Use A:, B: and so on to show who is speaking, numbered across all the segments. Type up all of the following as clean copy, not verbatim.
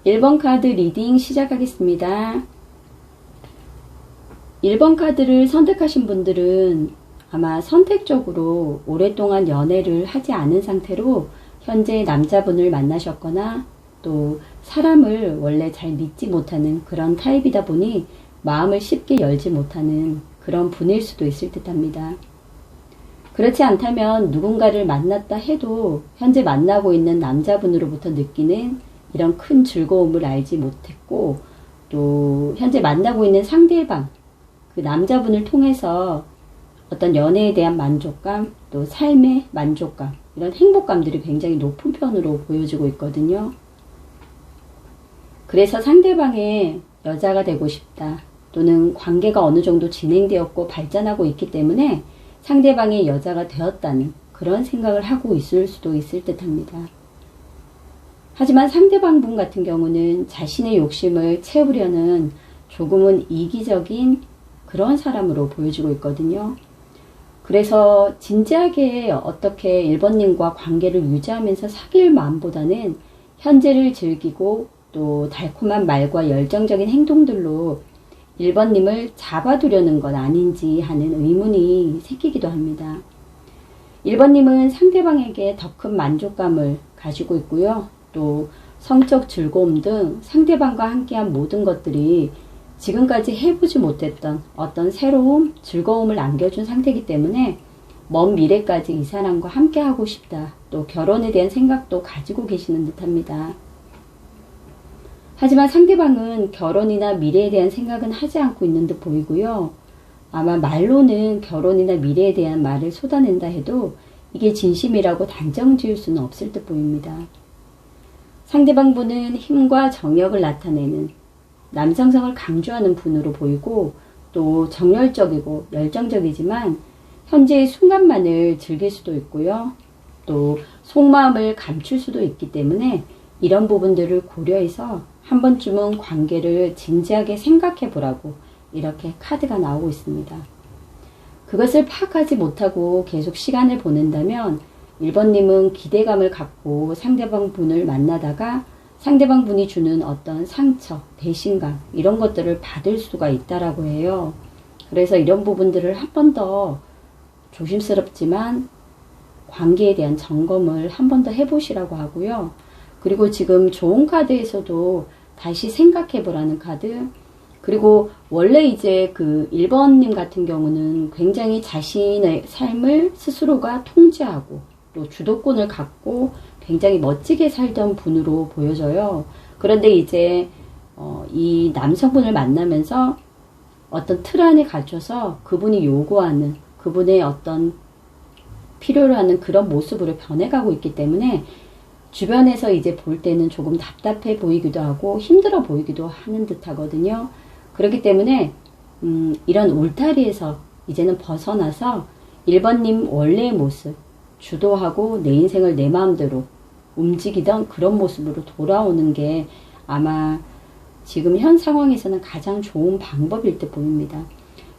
A: 1번 카드 리딩 시작하겠습니다. 1번 카드를 선택하신 분들은 아마 선택적으로 오랫동안 연애를 하지 않은 상태로 현재 남자분을 만나셨거나 또 사람을 원래 잘 믿지 못하는 그런 타입이다 보니 마음을 쉽게 열지 못하는 그런 분일 수도 있을 듯 합니다. 그렇지 않다면 누군가를 만났다 해도 현재 만나고 있는 남자분으로부터 느끼는 이런 큰 즐거움을 알지 못했고, 또 현재 만나고 있는 상대방, 그 남자분을 통해서 어떤 연애에 대한 만족감, 또 삶의 만족감, 이런 행복감들이 굉장히 높은 편으로 보여지고 있거든요. 그래서 상대방의 여자가 되고 싶다, 또는 관계가 어느 정도 진행되었고 발전하고 있기 때문에 상대방의 여자가 되었다는 그런 생각을 하고 있을 수도 있을 듯 합니다. 하지만 상대방분 같은 경우는 자신의 욕심을 채우려는 조금은 이기적인 그런 사람으로 보여지고 있거든요. 그래서 진지하게 어떻게 1번님과 관계를 유지하면서 사귈 마음보다는 현재를 즐기고 또 달콤한 말과 열정적인 행동들로 1번님을 잡아두려는 건 아닌지 하는 의문이 생기기도 합니다. 1번님은 상대방에게 더 큰 만족감을 가지고 있고요. 또 성적 즐거움 등 상대방과 함께한 모든 것들이 지금까지 해보지 못했던 어떤 새로운 즐거움을 안겨준 상태이기 때문에 먼 미래까지 이 사람과 함께하고 싶다, 또 결혼에 대한 생각도 가지고 계시는 듯합니다. 하지만 상대방은 결혼이나 미래에 대한 생각은 하지 않고 있는 듯 보이고요. 아마 말로는 결혼이나 미래에 대한 말을 쏟아낸다 해도 이게 진심이라고 단정 지을 수는 없을 듯 보입니다. 상대방 분은 힘과 정력을 나타내는 남성성을 강조하는 분으로 보이고, 또 정열적이고 열정적이지만 현재의 순간만을 즐길 수도 있고요. 또 속마음을 감출 수도 있기 때문에 이런 부분들을 고려해서 한 번쯤은 관계를 진지하게 생각해 보라고 이렇게 카드가 나오고 있습니다. 그것을 파악하지 못하고 계속 시간을 보낸다면 1번님은 기대감을 갖고 상대방 분을 만나다가 상대방 분이 주는 어떤 상처, 배신감, 이런 것들을 받을 수가 있다라고 해요. 그래서 이런 부분들을 한 번 더 조심스럽지만 관계에 대한 점검을 한 번 더 해보시라고 하고요. 그리고 지금 좋은 카드에서도 다시 생각해 보라는 카드, 그리고 원래 이제 그 1번님 같은 경우는 굉장히 자신의 삶을 스스로가 통제하고 또 주도권을 갖고 굉장히 멋지게 살던 분으로 보여져요. 그런데 이제 이 남성분을 만나면서 어떤 틀 안에 갇혀서 그분이 요구하는, 그분의 어떤 필요로 하는 그런 모습으로 변해가고 있기 때문에 주변에서 이제 볼 때는 조금 답답해 보이기도 하고 힘들어 보이기도 하는 듯 하거든요. 그렇기 때문에 이런 울타리에서 이제는 벗어나서 1번님 원래의 모습, 주도하고 내 인생을 내 마음대로 움직이던 그런 모습으로 돌아오는 게 아마 지금 현 상황에서는 가장 좋은 방법일 듯 보입니다.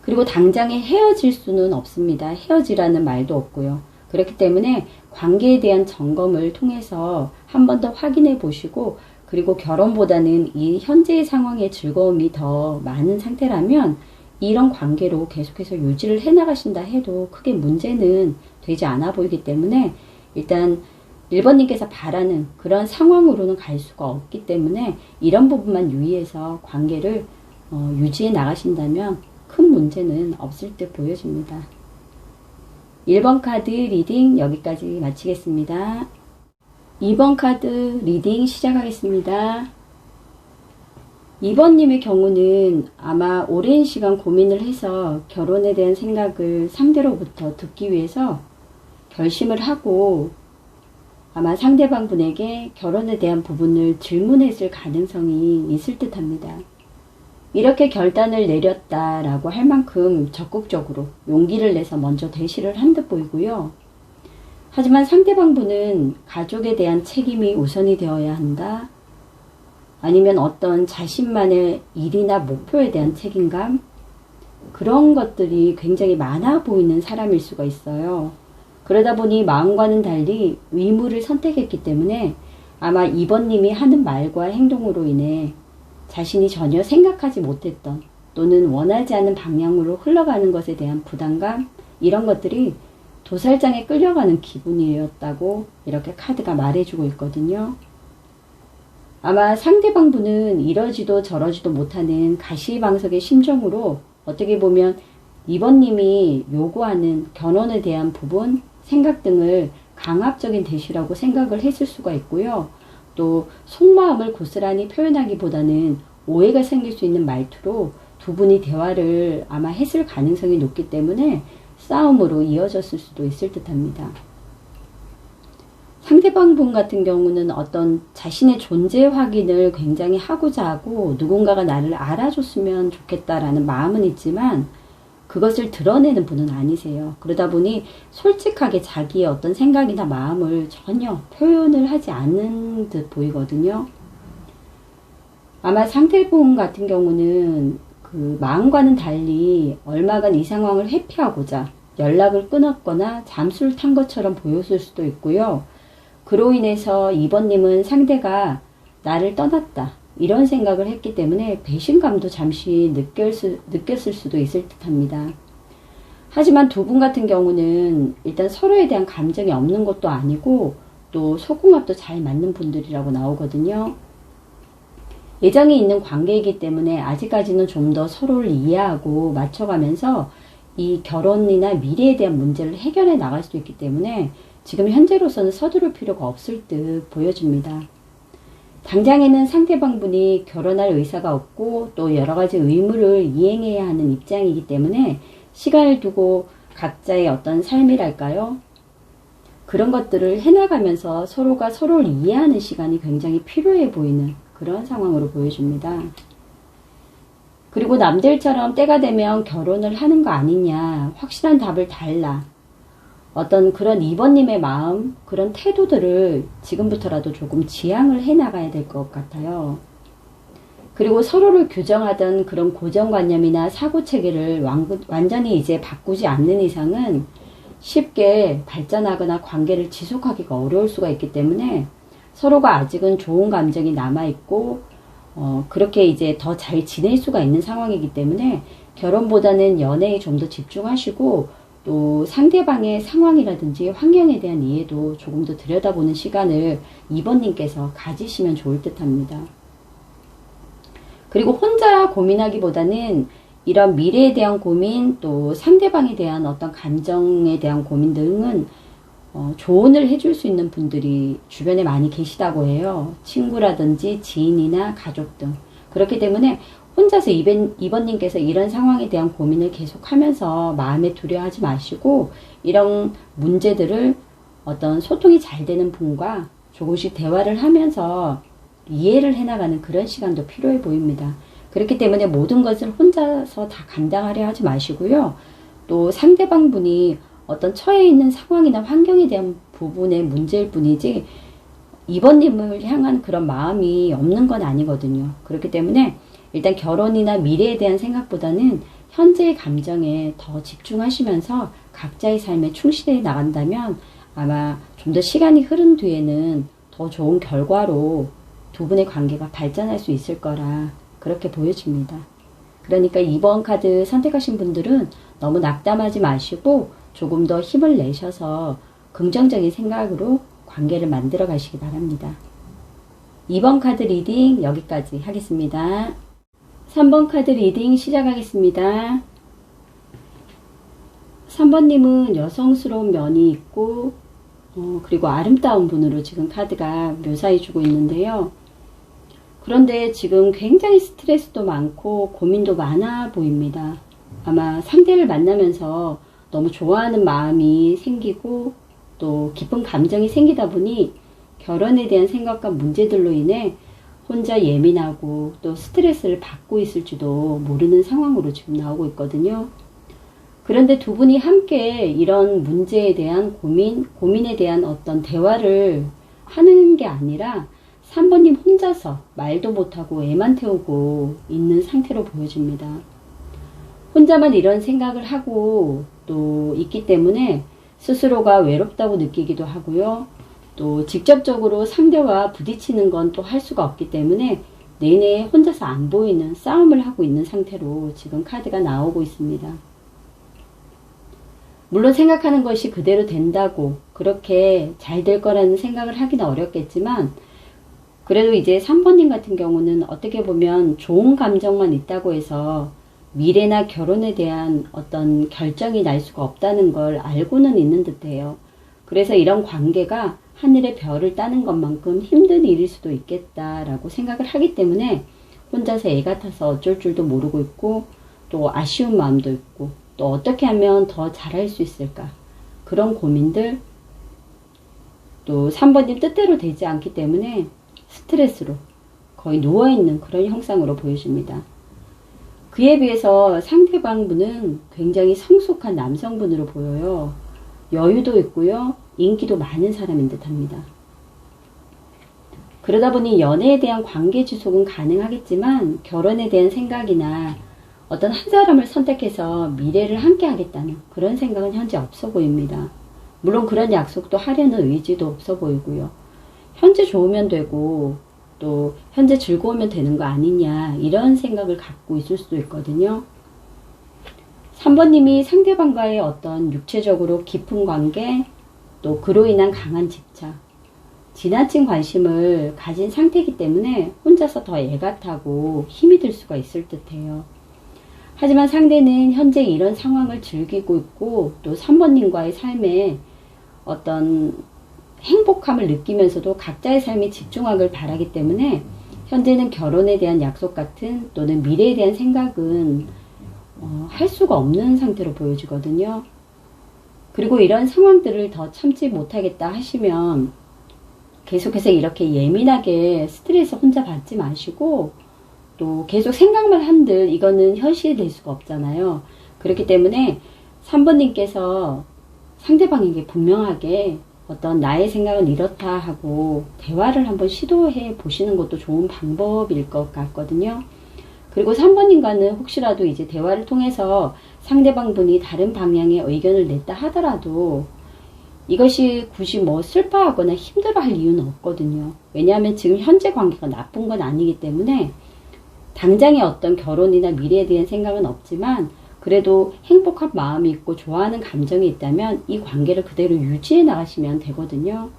A: 그리고 당장에 헤어질 수는 없습니다. 헤어지라는 말도 없고요. 그렇기 때문에 관계에 대한 점검을 통해서 한 번 더 확인해 보시고, 그리고 결혼보다는 이 현재의 상황의 즐거움이 더 많은 상태라면 이런 관계로 계속해서 유지를 해나가신다 해도 크게 문제는 되지 않아 보이기 때문에 일단 1번님께서 바라는 그런 상황으로는 갈 수가 없기 때문에 이런 부분만 유의해서 관계를 유지해 나가신다면 큰 문제는 없을 듯 보여집니다. 1번 카드 리딩 여기까지 마치겠습니다. 2번 카드 리딩 시작하겠습니다. 2번님의 경우는 아마 오랜 시간 고민을 해서 결혼에 대한 생각을 상대로부터 듣기 위해서 결심을 하고 아마 상대방 분에게 결혼에 대한 부분을 질문했을 가능성이 있을 듯 합니다. 이렇게 결단을 내렸다라고 할 만큼 적극적으로 용기를 내서 먼저 대시를 한 듯 보이고요. 하지만 상대방 분은 가족에 대한 책임이 우선이 되어야 한다, 아니면 어떤 자신만의 일이나 목표에 대한 책임감, 그런 것들이 굉장히 많아 보이는 사람일 수가 있어요. 그러다 보니 마음과는 달리 의무를 선택했기 때문에 아마 2번님이 하는 말과 행동으로 인해 자신이 전혀 생각하지 못했던 또는 원하지 않은 방향으로 흘러가는 것에 대한 부담감, 이런 것들이 도살장에 끌려가는 기분이었다고 이렇게 카드가 말해주고 있거든요. 아마 상대방분은 이러지도 저러지도 못하는 가시방석의 심정으로 어떻게 보면 2번님이 요구하는 결혼에 대한 부분, 생각 등을 강압적인 대시라고 생각을 했을 수가 있고요. 또 속마음을 고스란히 표현하기보다는 오해가 생길 수 있는 말투로 두 분이 대화를 아마 했을 가능성이 높기 때문에 싸움으로 이어졌을 수도 있을 듯 합니다. 상대방 분 같은 경우는 어떤 자신의 존재 확인을 굉장히 하고자 하고 누군가가 나를 알아줬으면 좋겠다라는 마음은 있지만 그것을 드러내는 분은 아니세요. 그러다 보니 솔직하게 자기의 어떤 생각이나 마음을 전혀 표현을 하지 않는 듯 보이거든요. 아마 상대분 같은 경우는 그 마음과는 달리 얼마간 이 상황을 회피하고자 연락을 끊었거나 잠수를 탄 것처럼 보였을 수도 있고요. 그로 인해서 2번님은 상대가 나를 떠났다, 이런 생각을 했기 때문에 배신감도 잠시 느꼈을 수도 있을 듯 합니다. 하지만 두 분 같은 경우는 일단 서로에 대한 감정이 없는 것도 아니고 또 속궁합도 잘 맞는 분들이라고 나오거든요. 예정이 있는 관계이기 때문에 아직까지는 좀 더 서로를 이해하고 맞춰가면서 이 결혼이나 미래에 대한 문제를 해결해 나갈 수 있기 때문에 지금 현재로서는 서두를 필요가 없을 듯 보여집니다. 당장에는 상대방분이 결혼할 의사가 없고 또 여러가지 의무를 이행해야 하는 입장이기 때문에 시간을 두고 각자의 어떤 삶이랄까요? 그런 것들을 해나가면서 서로가 서로를 이해하는 시간이 굉장히 필요해 보이는 그런 상황으로 보여집니다. 그리고 남들처럼 때가 되면 결혼을 하는 거 아니냐, 확실한 답을 달라. 어떤 그런 2번님의 마음, 그런 태도들을 지금부터라도 조금 지양을 해나가야 될 것 같아요. 그리고 서로를 규정하던 그런 고정관념이나 사고체계를 완전히 이제 바꾸지 않는 이상은 쉽게 발전하거나 관계를 지속하기가 어려울 수가 있기 때문에 서로가 아직은 좋은 감정이 남아있고 그렇게 이제 더 잘 지낼 수가 있는 상황이기 때문에 결혼보다는 연애에 좀 더 집중하시고 또 상대방의 상황이라든지 환경에 대한 이해도 조금 더 들여다보는 시간을 2번님께서 가지시면 좋을 듯 합니다. 그리고 혼자 고민하기보다는 이런 미래에 대한 고민, 또 상대방에 대한 어떤 감정에 대한 고민 등은 조언을 해줄 수 있는 분들이 주변에 많이 계시다고 해요. 친구라든지 지인이나 가족 등. 그렇기 때문에 혼자서 2번님께서 이런 상황에 대한 고민을 계속하면서 마음에 두려워하지 마시고 이런 문제들을 어떤 소통이 잘 되는 분과 조금씩 대화를 하면서 이해를 해나가는 그런 시간도 필요해 보입니다. 그렇기 때문에 모든 것을 혼자서 다 감당하려 하지 마시고요. 또 상대방 분이 어떤 처해 있는 상황이나 환경에 대한 부분의 문제일 뿐이지 2번님을 향한 그런 마음이 없는 건 아니거든요. 그렇기 때문에 일단 결혼이나 미래에 대한 생각보다는 현재의 감정에 더 집중하시면서 각자의 삶에 충실해 나간다면 아마 좀 더 시간이 흐른 뒤에는 더 좋은 결과로 두 분의 관계가 발전할 수 있을 거라 그렇게 보여집니다. 그러니까 2번 카드 선택하신 분들은 너무 낙담하지 마시고 조금 더 힘을 내셔서 긍정적인 생각으로 관계를 만들어 가시기 바랍니다. 2번 카드 리딩 여기까지 하겠습니다. 3번 카드 리딩 시작하겠습니다. 3번님은 여성스러운 면이 있고 그리고 아름다운 분으로 지금 카드가 묘사해주고 있는데요. 그런데 지금 굉장히 스트레스도 많고 고민도 많아 보입니다. 아마 상대를 만나면서 너무 좋아하는 마음이 생기고 또 깊은 감정이 생기다 보니 결혼에 대한 생각과 문제들로 인해 혼자 예민하고 또 스트레스를 받고 있을지도 모르는 상황으로 지금 나오고 있거든요. 그런데 두 분이 함께 이런 문제에 대한 고민에 대한 어떤 대화를 하는 게 아니라 3번님 혼자서 말도 못하고 애만 태우고 있는 상태로 보여집니다. 혼자만 이런 생각을 하고 또 있기 때문에 스스로가 외롭다고 느끼기도 하고요. 또 직접적으로 상대와 부딪히는 건 또 할 수가 없기 때문에 내내 혼자서 안 보이는 싸움을 하고 있는 상태로 지금 카드가 나오고 있습니다. 물론 생각하는 것이 그대로 된다고 그렇게 잘 될 거라는 생각을 하기는 어렵겠지만 그래도 이제 3번님 같은 경우는 어떻게 보면 좋은 감정만 있다고 해서 미래나 결혼에 대한 어떤 결정이 날 수가 없다는 걸 알고는 있는 듯해요. 그래서 이런 관계가 하늘의 별을 따는 것만큼 힘든 일일 수도 있겠다라고 생각을 하기 때문에 혼자서 애 같아서 어쩔 줄도 모르고 있고 또 아쉬운 마음도 있고 또 어떻게 하면 더 잘할 수 있을까 그런 고민들 또 3번님 뜻대로 되지 않기 때문에 스트레스로 거의 누워있는 그런 형상으로 보여집니다. 그에 비해서 상대방 분은 굉장히 성숙한 남성분으로 보여요. 여유도 있고요. 인기도 많은 사람인 듯 합니다. 그러다 보니 연애에 대한 관계 지속은 가능하겠지만 결혼에 대한 생각이나 어떤 한 사람을 선택해서 미래를 함께 하겠다는 그런 생각은 현재 없어 보입니다. 물론 그런 약속도 하려는 의지도 없어 보이고요. 현재 좋으면 되고 또 현재 즐거우면 되는 거 아니냐 이런 생각을 갖고 있을 수도 있거든요. 3번님이 상대방과의 어떤 육체적으로 깊은 관계 또 그로 인한 강한 집착 지나친 관심을 가진 상태이기 때문에 혼자서 더 애같하고 힘이 들 수가 있을 듯해요. 하지만 상대는 현재 이런 상황을 즐기고 있고 또 3번님과의 삶에 어떤 행복함을 느끼면서도 각자의 삶에 집중하길 바라기 때문에 현재는 결혼에 대한 약속 같은 또는 미래에 대한 생각은 할 수가 없는 상태로 보여지거든요. 그리고 이런 상황들을 더 참지 못하겠다 하시면 계속해서 이렇게 예민하게 스트레스 혼자 받지 마시고 또 계속 생각만 한들 이거는 현실이 될 수가 없잖아요. 그렇기 때문에 3번님께서 상대방에게 분명하게 어떤 나의 생각은 이렇다 하고 대화를 한번 시도해 보시는 것도 좋은 방법일 것 같거든요. 그리고 3번님과는 혹시라도 이제 대화를 통해서 상대방 분이 다른 방향의 의견을 냈다 하더라도 이것이 굳이 뭐 슬퍼하거나 힘들어할 이유는 없거든요. 왜냐하면 지금 현재 관계가 나쁜 건 아니기 때문에 당장의 어떤 결혼이나 미래에 대한 생각은 없지만 그래도 행복한 마음이 있고 좋아하는 감정이 있다면 이 관계를 그대로 유지해 나가시면 되거든요.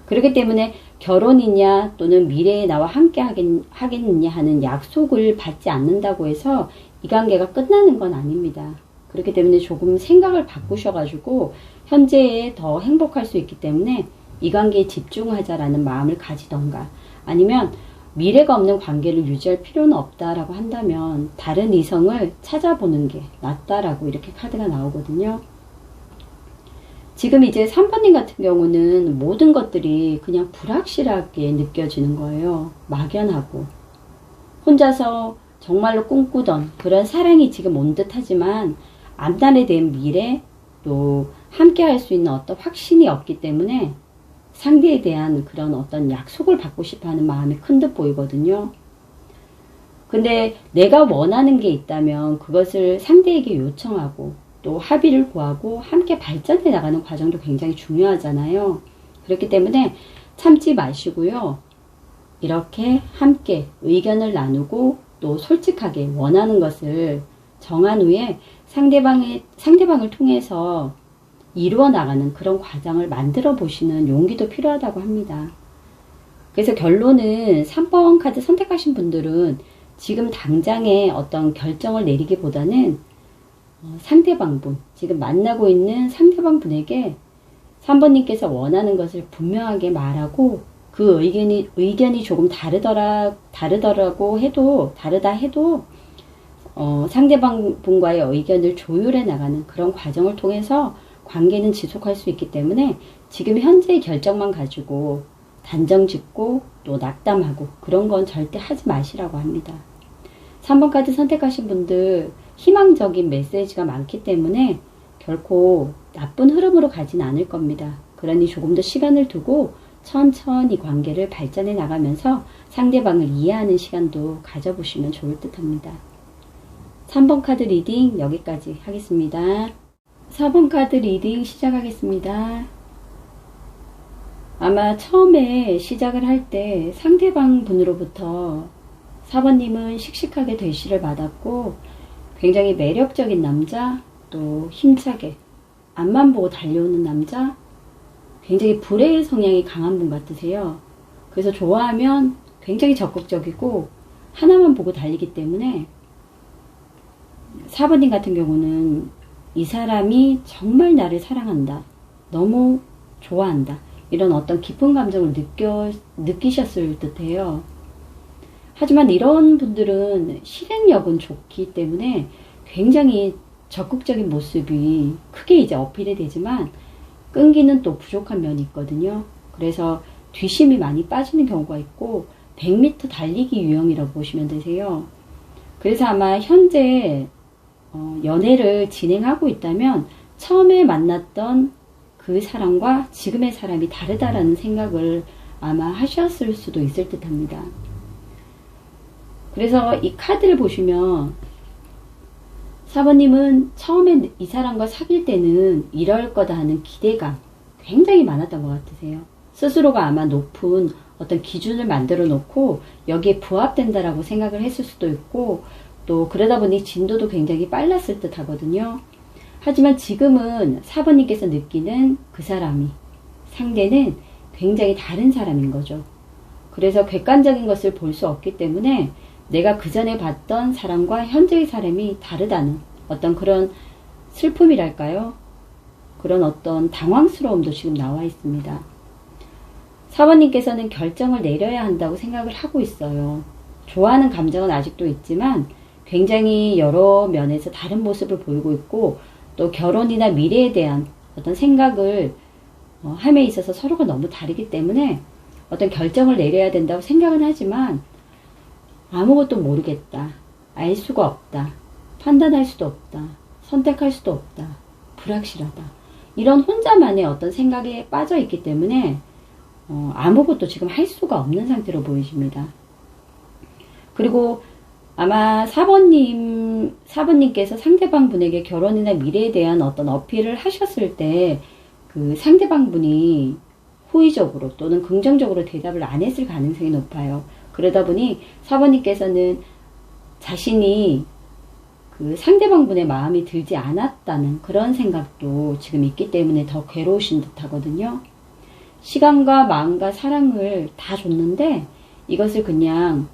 A: 그렇기 때문에 결혼이냐 또는 미래에 나와 함께 하겠느냐 하는 약속을 받지 않는다고 해서 이 관계가 끝나는 건 아닙니다. 그렇기 때문에 조금 생각을 바꾸셔가지고 현재에 더 행복할 수 있기 때문에 이 관계에 집중하자라는 마음을 가지던가 아니면 미래가 없는 관계를 유지할 필요는 없다라고 한다면 다른 이성을 찾아보는 게 낫다라고 이렇게 카드가 나오거든요. 지금 이제 3번님 같은 경우는 모든 것들이 그냥 불확실하게 느껴지는 거예요. 막연하고 혼자서 정말로 꿈꾸던 그런 사랑이 지금 온 듯하지만 앞날에 대한 미래 또 함께 할 수 있는 어떤 확신이 없기 때문에 상대에 대한 그런 어떤 약속을 받고 싶어 하는 마음이 큰 듯 보이거든요. 근데 내가 원하는 게 있다면 그것을 상대에게 요청하고 또 합의를 구하고 함께 발전해 나가는 과정도 굉장히 중요하잖아요. 그렇기 때문에 참지 마시고요. 이렇게 함께 의견을 나누고 또 솔직하게 원하는 것을 정한 후에 상대방을 통해서 이루어 나가는 그런 과정을 만들어 보시는 용기도 필요하다고 합니다. 그래서 결론은 3번 카드 선택하신 분들은 지금 당장의 어떤 결정을 내리기보다는 상대방분, 지금 만나고 있는 상대방분에게 3번님께서 원하는 것을 분명하게 말하고 그 의견이 조금 다르다 해도 상대방분과의 의견을 조율해 나가는 그런 과정을 통해서 관계는 지속할 수 있기 때문에 지금 현재의 결정만 가지고 단정 짓고 또 낙담하고 그런 건 절대 하지 마시라고 합니다. 3번 카드 선택하신 분들 희망적인 메시지가 많기 때문에 결코 나쁜 흐름으로 가진 않을 겁니다. 그러니 조금 더 시간을 두고 천천히 관계를 발전해 나가면서 상대방을 이해하는 시간도 가져보시면 좋을 듯 합니다. 3번 카드 리딩 여기까지 하겠습니다. 4번 카드 리딩 시작하겠습니다. 아마 처음에 시작을 할 때 상대방 분으로부터 4번님은 씩씩하게 대시를 받았고 굉장히 매력적인 남자, 또 힘차게 앞만 보고 달려오는 남자, 굉장히 불의 성향이 강한 분 같으세요. 그래서 좋아하면 굉장히 적극적이고 하나만 보고 달리기 때문에 4번님 같은 경우는 이 사람이 정말 나를 사랑한다, 너무 좋아한다, 이런 어떤 깊은 감정을 느끼셨을 듯해요. 하지만 이런 분들은 실행력은 좋기 때문에 굉장히 적극적인 모습이 크게 이제 어필이 되지만 끈기는 또 부족한 면이 있거든요. 그래서 뒤심이 많이 빠지는 경우가 있고 100m 달리기 유형이라고 보시면 되세요. 그래서 아마 현재 연애를 진행하고 있다면 처음에 만났던 그 사람과 지금의 사람이 다르다라는 생각을 아마 하셨을 수도 있을 듯 합니다. 그래서 이 카드를 보시면 4번님은 처음에 이 사람과 사귈 때는 이럴 거다 하는 기대감 굉장히 많았던 것 같으세요. 스스로가 아마 높은 어떤 기준을 만들어 놓고 여기에 부합된다라고 생각을 했을 수도 있고, 또 그러다 보니 진도도 굉장히 빨랐을 듯 하거든요. 하지만 지금은 4번님께서 느끼는 그 사람이, 상대는 굉장히 다른 사람인 거죠. 그래서 객관적인 것을 볼 수 없기 때문에 내가 그 전에 봤던 사람과 현재의 사람이 다르다는 어떤 그런 슬픔이랄까요? 그런 어떤 당황스러움도 지금 나와 있습니다. 4번님께서는 결정을 내려야 한다고 생각을 하고 있어요. 좋아하는 감정은 아직도 있지만 굉장히 여러 면에서 다른 모습을 보이고 있고, 또 결혼이나 미래에 대한 어떤 생각을 함에 있어서 서로가 너무 다르기 때문에 어떤 결정을 내려야 된다고 생각은 하지만 아무것도 모르겠다, 알 수가 없다, 판단할 수도 없다, 선택할 수도 없다, 불확실하다, 이런 혼자만의 어떤 생각에 빠져 있기 때문에 아무것도 지금 할 수가 없는 상태로 보이십니다. 그리고 아마 4번님께서 상대방 분에게 결혼이나 미래에 대한 어떤 어필을 하셨을 때 그 상대방 분이 호의적으로 또는 긍정적으로 대답을 안 했을 가능성이 높아요. 그러다 보니 4번님께서는 자신이 그 상대방 분의 마음이 들지 않았다는 그런 생각도 지금 있기 때문에 더 괴로우신 듯 하거든요. 시간과 마음과 사랑을 다 줬는데 이것을 그냥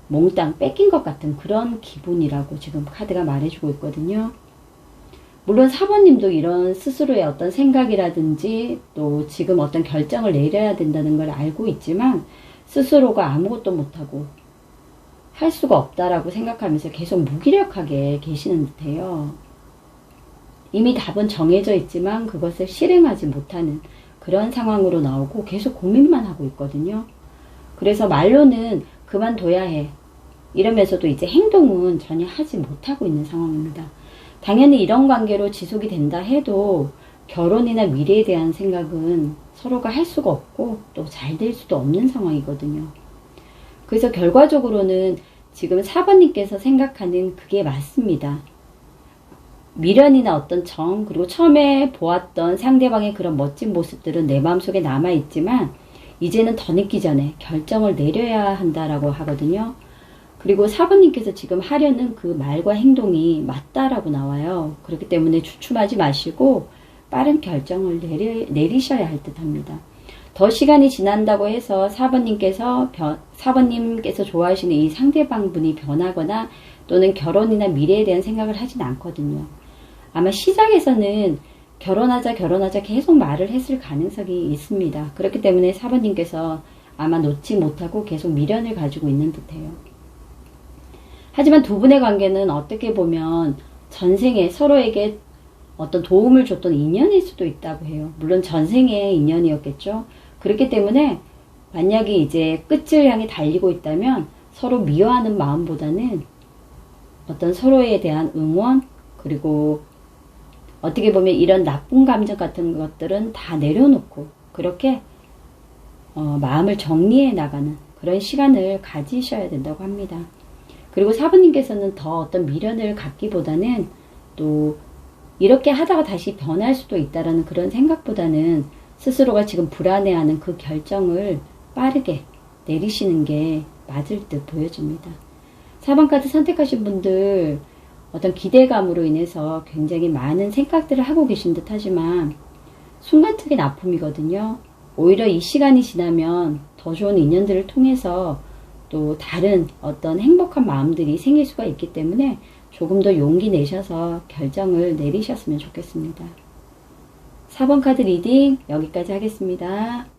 A: 몽땅 뺏긴 것 같은 그런 기분이라고 지금 카드가 말해주고 있거든요. 물론 4번님도 이런 스스로의 어떤 생각이라든지 또 지금 어떤 결정을 내려야 된다는 걸 알고 있지만 스스로가 아무것도 못하고 할 수가 없다라고 생각하면서 계속 무기력하게 계시는 듯해요. 이미 답은 정해져 있지만 그것을 실행하지 못하는 그런 상황으로 나오고 계속 고민만 하고 있거든요. 그래서 말로는 그만둬야 해, 이러면서도 이제 행동은 전혀 하지 못하고 있는 상황입니다. 당연히 이런 관계로 지속이 된다 해도 결혼이나 미래에 대한 생각은 서로가 할 수가 없고 또 잘 될 수도 없는 상황이거든요. 그래서 결과적으로는 지금 4번님께서 생각하는 그게 맞습니다. 미련이나 어떤 정, 그리고 처음에 보았던 상대방의 그런 멋진 모습들은 내 마음속에 남아있지만 이제는 더 늦기 전에 결정을 내려야 한다라고 하거든요. 그리고 4번님께서 지금 하려는 그 말과 행동이 맞다라고 나와요. 그렇기 때문에 주춤하지 마시고 빠른 결정을 내리셔야 할 듯 합니다. 더 시간이 지난다고 해서 4번님께서 좋아하시는 이 상대방 분이 변하거나 또는 결혼이나 미래에 대한 생각을 하진 않거든요. 아마 시작에서는 결혼하자 계속 말을 했을 가능성이 있습니다. 그렇기 때문에 4번님께서 아마 놓지 못하고 계속 미련을 가지고 있는 듯해요. 하지만 두 분의 관계는 어떻게 보면 전생에 서로에게 어떤 도움을 줬던 인연일 수도 있다고 해요. 물론 전생의 인연이었겠죠. 그렇기 때문에 만약에 이제 끝을 향해 달리고 있다면 서로 미워하는 마음보다는 어떤 서로에 대한 응원, 그리고 어떻게 보면 이런 나쁜 감정 같은 것들은 다 내려놓고 그렇게 마음을 정리해 나가는 그런 시간을 가지셔야 된다고 합니다. 그리고 4번님께서는 더 어떤 미련을 갖기보다는 또 이렇게 하다가 다시 변할 수도 있다라는 그런 생각보다는 스스로가 지금 불안해하는 그 결정을 빠르게 내리시는 게 맞을 듯 보여집니다. 4번 카드 선택하신 분들 어떤 기대감으로 인해서 굉장히 많은 생각들을 하고 계신 듯 하지만 순간적인 아픔이거든요. 오히려 이 시간이 지나면 더 좋은 인연들을 통해서 또 다른 어떤 행복한 마음들이 생길 수가 있기 때문에 조금 더 용기 내셔서 결정을 내리셨으면 좋겠습니다. 4번 카드 리딩 여기까지 하겠습니다.